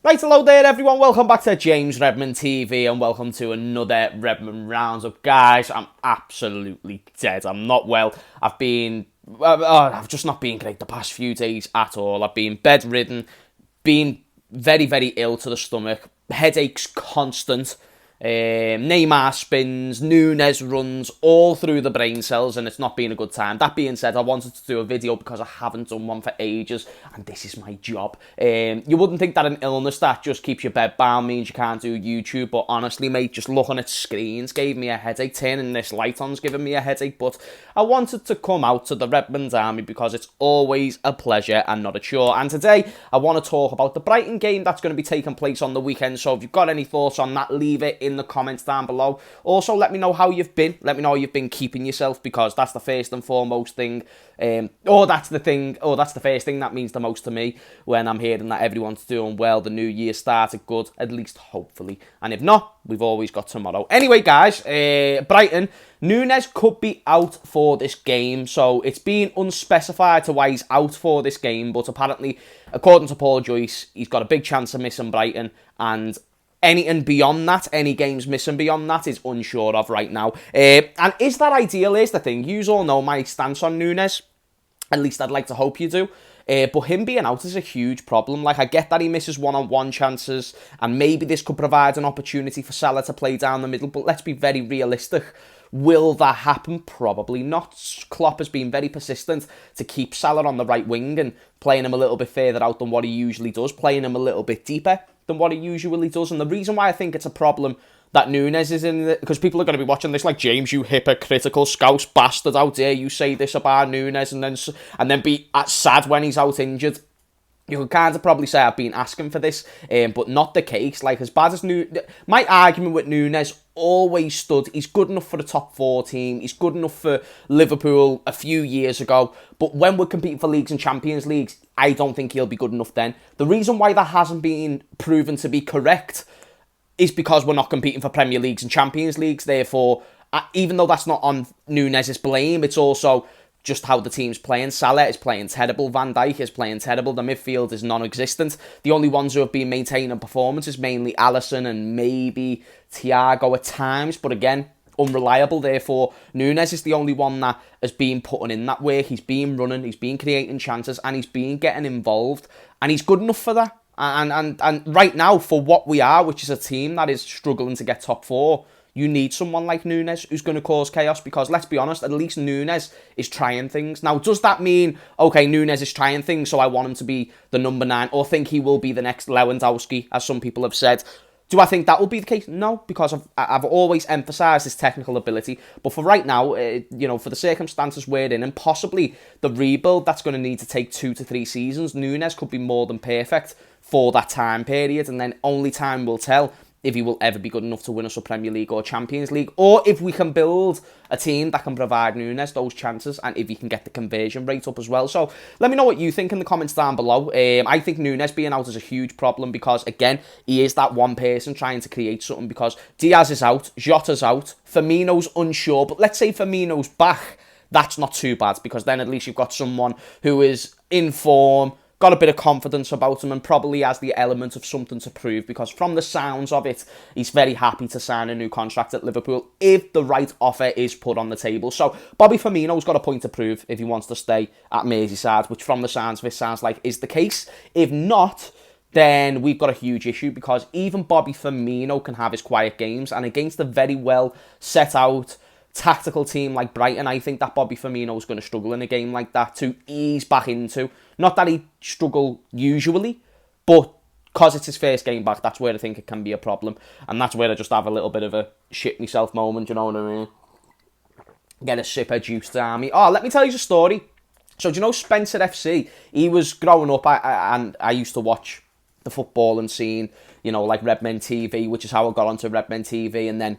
Right, hello there everyone, welcome back to James Redmond TV and welcome to another Redmond Roundup. Guys, I'm absolutely dead, I'm not well, I've just not been great the past few days at all. I've been bedridden, been very, very ill to the stomach, headaches constant, Neymar spins, Nunez runs all through the brain cells, and it's not been a good time. That being said, I wanted to do a video because I haven't done one for ages, and this is my job. You wouldn't think that an illness that just keeps you bedbound means you can't do YouTube, but honestly, mate, just looking at screens gave me a headache. Turning this light on's giving me a headache, but I wanted to come out to the Redmond Army because it's always a pleasure and not a chore. And today, I want to talk about the Brighton game that's going to be taking place on the weekend. So if you've got any thoughts on that, leave it in the comments down below. Also, let me know how you've been. Let me know how you've been keeping yourself, because that's the first and foremost thing. That's the first thing that means the most to me when I'm hearing that everyone's doing well. The new year started good, at least hopefully. And if not, we've always got tomorrow. Anyway, guys, Brighton, Nunez could be out for this game. So it's been unspecified to why he's out for this game. But apparently, according to Paul Joyce, he's got a big chance of missing Brighton. And anything beyond that, any games missing beyond that, is unsure of right now. And is that ideal? Is the thing. You all know my stance on Nunez. At least I'd like to hope you do. But him being out is a huge problem. Like, I get that he misses one-on-one chances, and maybe this could provide an opportunity for Salah to play down the middle, but let's be very realistic. Will that happen? Probably not. Klopp has been very persistent to keep Salah on the right wing and playing him a little bit further out than what he usually does, playing him a little bit deeper than what he usually does. And the reason why I think it's a problem that Nunez is in it, because people are going to be watching this like, James, you hypocritical scouse bastard, how dare you say this about Nunez and then be sad when he's out injured. You could kind of probably say I've been asking for this, but not the case. Like, as bad as my argument with Nunez always stood, he's good enough for the top 4 team, he's good enough for Liverpool a few years ago, but when we're competing for leagues and Champions Leagues, I don't think he'll be good enough then. The reason why that hasn't been proven to be correct is because we're not competing for Premier Leagues and Champions Leagues. Therefore, even though that's not on Nunez's blame, it's also just how the team's playing. Salah is playing terrible. Van Dijk is playing terrible. The midfield is non-existent. The only ones who have been maintaining performance is mainly Alisson and maybe Thiago at times. But again, unreliable. Therefore, Nunez is the only one that has been putting in that work. He's been running, he's been creating chances, and he's been getting involved. And he's good enough for that. And right now, for what we are, which is a team that is struggling to get top 4, you need someone like Nunez who's going to cause chaos, because let's be honest, at least Nunez is trying things. Now, does that mean, okay, Nunez is trying things, so I want him to be the number 9, or think he will be the next Lewandowski, as some people have said? Do I think that will be the case? No, because I've always emphasised his technical ability. But for right now, for the circumstances we're in, and possibly the rebuild that's going to need to take 2 to 3 seasons, Nunez could be more than perfect for that time period, and then only time will tell if he will ever be good enough to win us a Premier League or Champions League, or if we can build a team that can provide Nunez those chances, and if he can get the conversion rate up as well. So let me know what you think in the comments down below. I think Nunez being out is a huge problem, because again, he is that one person trying to create something, because Diaz is out, Jota's out, Firmino's unsure, but let's say Firmino's back. That's not too bad, because then at least you've got someone who is in form, got a bit of confidence about him, and probably has the element of something to prove, because from the sounds of it, he's very happy to sign a new contract at Liverpool if the right offer is put on the table. So Bobby Firmino's got a point to prove if he wants to stay at Merseyside, which from the sounds of it sounds like is the case. If not, then we've got a huge issue, because even Bobby Firmino can have his quiet games, and against a very well set out tactical team like Brighton, I think that Bobby Firmino is going to struggle in a game like that to ease back into. Not that he'd struggle usually, but because it's his first game back, that's where I think it can be a problem. And that's where I just have a little bit of a shit myself moment, you know what I mean? Get a sip of juice down me. Oh, let me tell you a story. So, do you know Spencer FC? He was growing up, and I used to watch the footballing scene, like Redmond TV, which is how I got onto Redmond TV, and then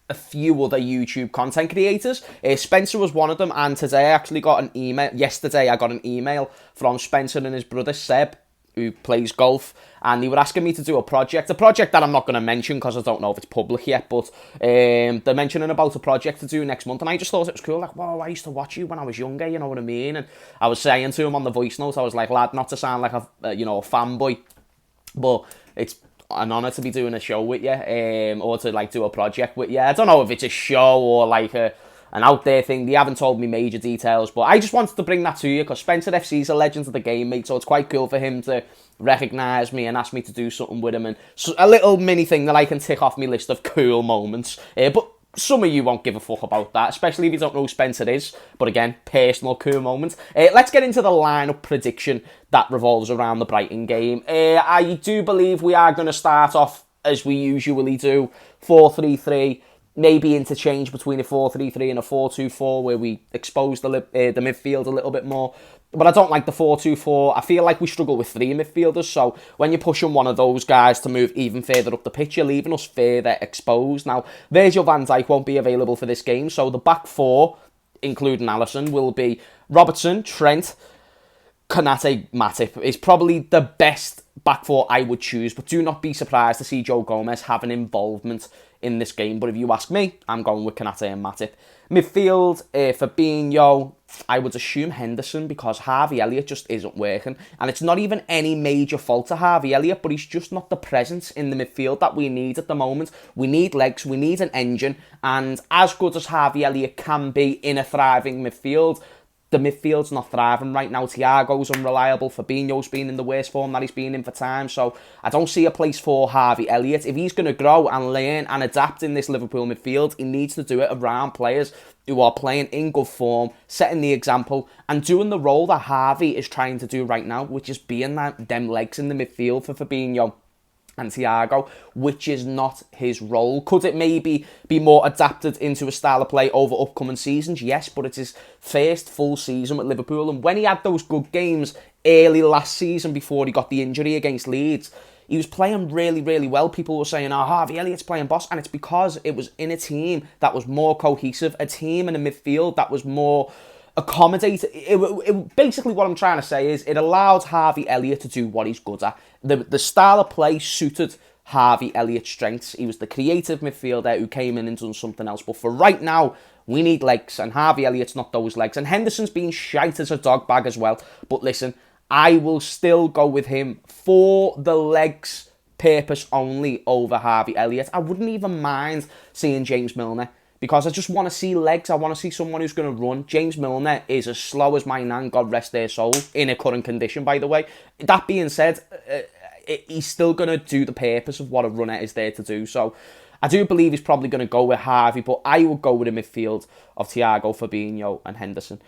a few other YouTube content creators. Spencer was one of them, and today I actually got an email. Yesterday I got an email from Spencer and his brother Seb, who plays golf, and they were asking me to do a project that I'm not going to mention because I don't know if it's public yet, but they're mentioning about a project to do next month, and I just thought it was cool. Like, wow, I used to watch you when I was younger, you know what I mean? And I was saying to him on the voice note, I was like, lad, not to sound like a fanboy, But it's an honour to be doing a show with you, or to like do a project with you. I don't know if it's a show or like an out there thing. They haven't told me major details, but I just wanted to bring that to you because Spencer FC's a legend of the game, mate. So it's quite cool for him to recognise me and ask me to do something with him, and so a little mini thing that I can tick off my list of cool moments. But some of you won't give a fuck about that, especially if you don't know who Spencer is. But again, personal cool moments. Let's get into the lineup prediction that revolves around the Brighton game. I do believe we are going to start off as we usually do, 4-3-3, maybe interchange between a 4-3-3 and a 4-2-4, where we expose the midfield a little bit more. But I don't like the 4-2-4. I feel like we struggle with three midfielders, so when you're pushing one of those guys to move even further up the pitch, you're leaving us further exposed. Now, Virgil van Dijk won't be available for this game, so the back four, including Alisson, will be Robertson, Trent, Konate, Matip. Is probably the best back four I would choose, but do not be surprised to see Joe Gomez have an involvement in this game. But if you ask me, I'm going with Konate and Matip. Midfield, Fabinho, I would assume Henderson, because Harvey Elliot just isn't working. And it's not even any major fault to Harvey Elliot, but he's just not the presence in the midfield that we need at the moment. We need legs, we need an engine, and as good as Harvey Elliot can be in a thriving midfield, the midfield's not thriving right now. Thiago's unreliable. Fabinho's been in the worst form that he's been in for time. So I don't see a place for Harvey Elliot. If he's going to grow and learn and adapt in this Liverpool midfield, he needs to do it around players who are playing in good form, setting the example, and doing the role that Harvey is trying to do right now, which is being them legs in the midfield for Fabinho and Thiago, which is not his role. Could it maybe be more adapted into a style of play over upcoming seasons? Yes, but it's his first full season with Liverpool, and when he had those good games early last season before he got the injury against Leeds, he was playing really, really well. People were saying, oh, Harvey Elliott's playing boss, and it's because it was in a team that was more cohesive, a team in a midfield that was more accommodated. Basically, what I'm trying to say is it allowed Harvey Elliott to do what he's good at. The style of play suited Harvey Elliott's strengths. He was the creative midfielder who came in and done something else. But for right now, we need legs, and Harvey Elliott's not those legs. And Henderson's been shite as a dog bag as well. But listen, I will still go with him for the legs purpose only over Harvey Elliott. I wouldn't even mind seeing James Milner, because I just want to see legs. I want to see someone who's going to run. James Milner is as slow as my nan, God rest their soul, in a current condition, by the way. That being said, he's still going to do the purpose of what a runner is there to do. So I do believe he's probably going to go with Harvey, but I would go with a midfield of Thiago, Fabinho and Henderson.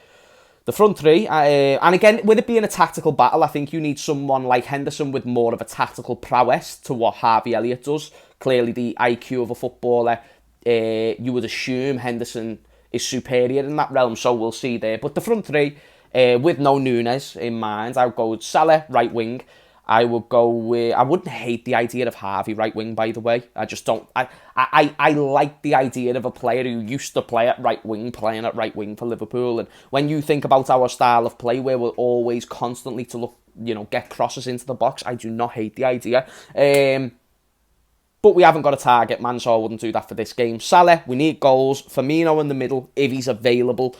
The front three, and again, with it being a tactical battle, I think you need someone like Henderson with more of a tactical prowess to what Harvey Elliott does. Clearly the IQ of a footballer. You would assume Henderson is superior in that realm, so we'll see there. But the front three, with no Nunez in mind, I would go with Salah, right wing. I would go with... I wouldn't hate the idea of Harvey right wing, by the way. I just don't... I like the idea of a player who used to play at right wing, playing at right wing for Liverpool. And when you think about our style of play, where we're always constantly to look, get crosses into the box, I do not hate the idea. But we haven't got a target man, so I wouldn't do that for this game. Salah, we need goals. Firmino in the middle, if he's available.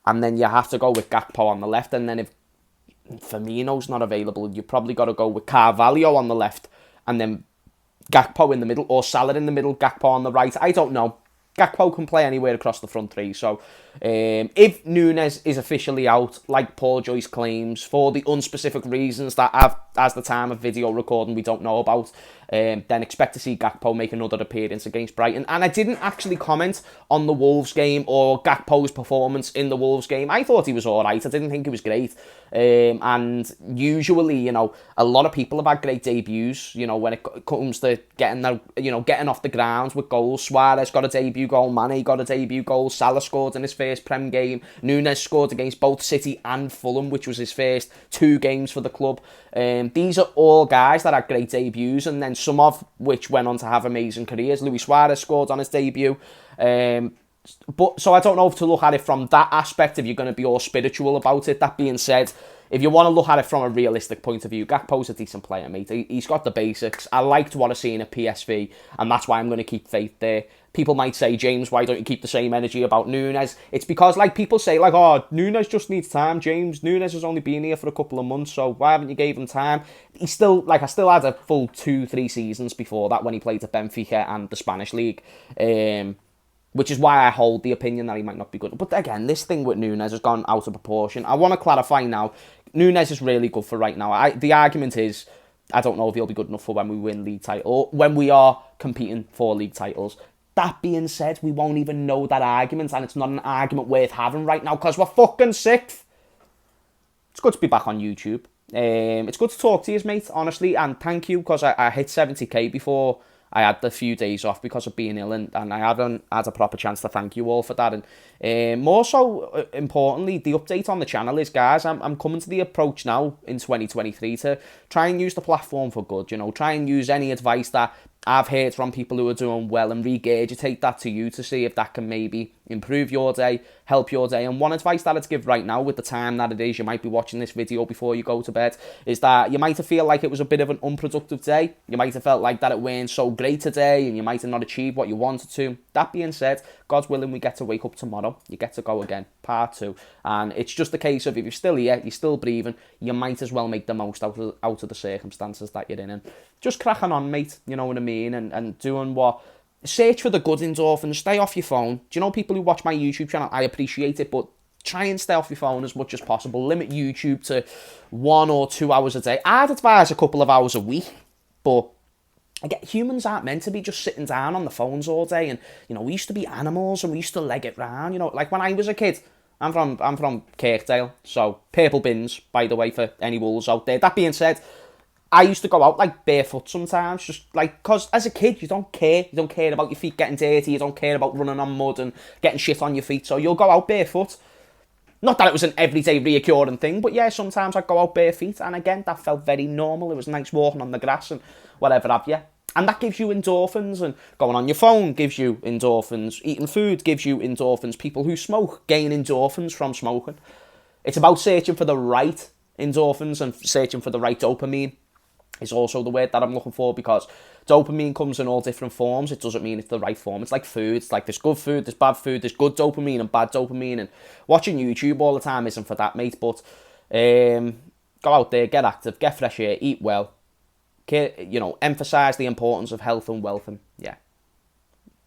And then you have to go with Gakpo on the left. And then if Firmino's not available, you've probably got to go with Carvalho on the left. And then Gakpo in the middle, or Salah in the middle, Gakpo on the right. I don't know. Gakpo can play anywhere across the front three. So if Nunez is officially out, like Paul Joyce claims, for the unspecific reasons that as the time of video recording we don't know about, then expect to see Gakpo make another appearance against Brighton. And I didn't actually comment on the Wolves game or Gakpo's performance in the Wolves game. I thought he was alright. I didn't think he was great. And usually, a lot of people have had great debuts, when it comes to getting off the ground with goals. Suarez got a debut goal, Mane got a debut goal, Salah scored in his first Prem game, Nunez scored against both City and Fulham, which was his first 2 games for the club. These are all guys that had great debuts, and then some of which went on to have amazing careers. Luis Suarez scored on his debut. But so I don't know if to look at it from that aspect, if you're going to be all spiritual about it. That being said, if you want to look at it from a realistic point of view, Gakpo's a decent player, mate. He's got the basics. I liked what I've seen at PSV, and that's why I'm going to keep faith there. People might say, James, why don't you keep the same energy about Nunez? It's because, like, people say, like, oh, Nunez just needs time, James. Nunez has only been here for a couple of months, so why haven't you gave him time? He's still, like, I still had a full 2-3 seasons before that when he played at Benfica and the Spanish League. Which is why I hold the opinion that he might not be good. But again, this thing with Nunez has gone out of proportion. I want to clarify now, Nunez is really good for right now. The argument is, I don't know if he'll be good enough for when we win league title, or when we are competing for league titles. That being said, we won't even know that argument, and it's not an argument worth having right now, because we're fucking sixth. It's good to be back on YouTube. It's good to talk to you, mate, honestly, and thank you, because I hit 70k before I had the few days off because of being ill, and I haven't had a proper chance to thank you all for that. And more so, importantly, the update on the channel is, guys, I'm coming to the approach now in 2023 to try and use the platform for good, you know, try and use any advice that I've heard from people who are doing well and regurgitate that to you to see if that can maybe improve your day, help your day. And one advice that I'd give right now with the time that it is, you might be watching this video before you go to bed, is that you might feel like it was a bit of an unproductive day. You might have felt like that it weren't so great today and you might have not achieved what you wanted to. That being said, God's willing, we get to wake up tomorrow. You get to go again, part 2. And it's just a case of if you're still here, you're still breathing, you might as well make the most out of the circumstances that you're in. And just cracking on, mate, you know what I mean? And doing what... Search for the good endorphins, stay off your phone. Do you know people who watch my YouTube channel? I appreciate it, but try and stay off your phone as much as possible. Limit YouTube to 1 or 2 hours a day. I'd advise a couple of hours a week, but again, humans aren't meant to be just sitting down on the phones all day. And, you know, we used to be animals and we used to leg it round. You know, like when I was a kid, I'm from Kirkdale, so purple bins, by the way, for any Wolves out there. That being said, I used to go out like barefoot sometimes, just like, because as a kid, you don't care. You don't care about your feet getting dirty. You don't care about running on mud and getting shit on your feet. So you'll go out barefoot. Not that it was an everyday reoccurring thing, but yeah, sometimes I'd go out bare feet. And again, that felt very normal. It was nice walking on the grass and whatever have you. And that gives you endorphins, and going on your phone gives you endorphins. Eating food gives you endorphins. People who smoke gain endorphins from smoking. It's about searching for the right endorphins and searching for the right dopamine. Is also the word that I'm looking for, because dopamine comes in all different forms. It doesn't mean it's the right form. It's like food. It's like there's good food, there's bad food, there's good dopamine and bad dopamine. And watching YouTube all the time isn't for that, mate. But go out there, get active, get fresh air, eat well. You know, emphasise the importance of health and wealth. And yeah,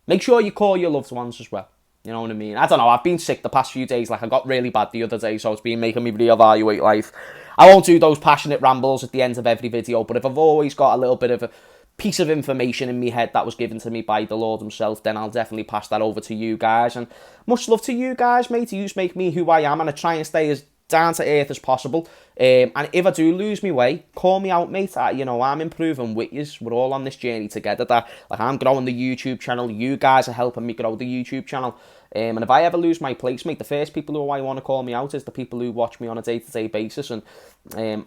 make sure you call your loved ones as well. You know what I mean? I don't know, I've been sick the past few days. Like, I got really bad the other day, so it's been making me reevaluate life. I won't do those passionate rambles at the end of every video, but if I've always got a little bit of a piece of information in my head that was given to me by the Lord himself, then I'll definitely pass that over to you guys. And much love to you guys, mate. You make me who I am, and I try and stay as down to earth as possible. And if I do lose my way, call me out, mate. You know, I'm improving with yous. We're all on this journey together. That, like, I'm growing the YouTube channel. You guys are helping me grow the YouTube channel. And if I ever lose my place, mate, the first people who I want to call me out is the people who watch me on a day-to-day basis and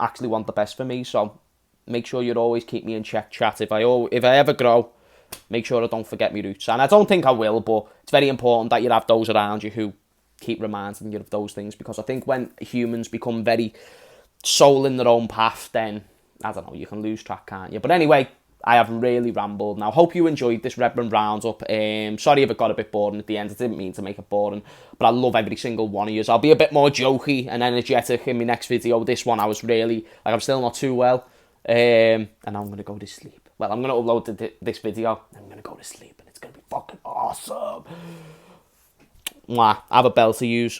actually want the best for me. So make sure you always keep me in check, chat. If I ever grow, make sure I don't forget my roots. And I don't think I will, but it's very important that you have those around you who keep reminding you of those things, because I think when humans become very soul in their own path, then, I don't know, you can lose track, can't you? But anyway, I have really rambled now. Hope you enjoyed this Redmond Roundup. Sorry if it got a bit boring at the end. I didn't mean to make it boring, but I love every single one of you. I'll be a bit more jokey and energetic in my next video. This one, I was really, like, I'm still not too well. And I'm going to go to sleep. Well, I'm going to upload this video. I'm going to go to sleep, and it's going to be fucking awesome. Mwah. Have a bell to use.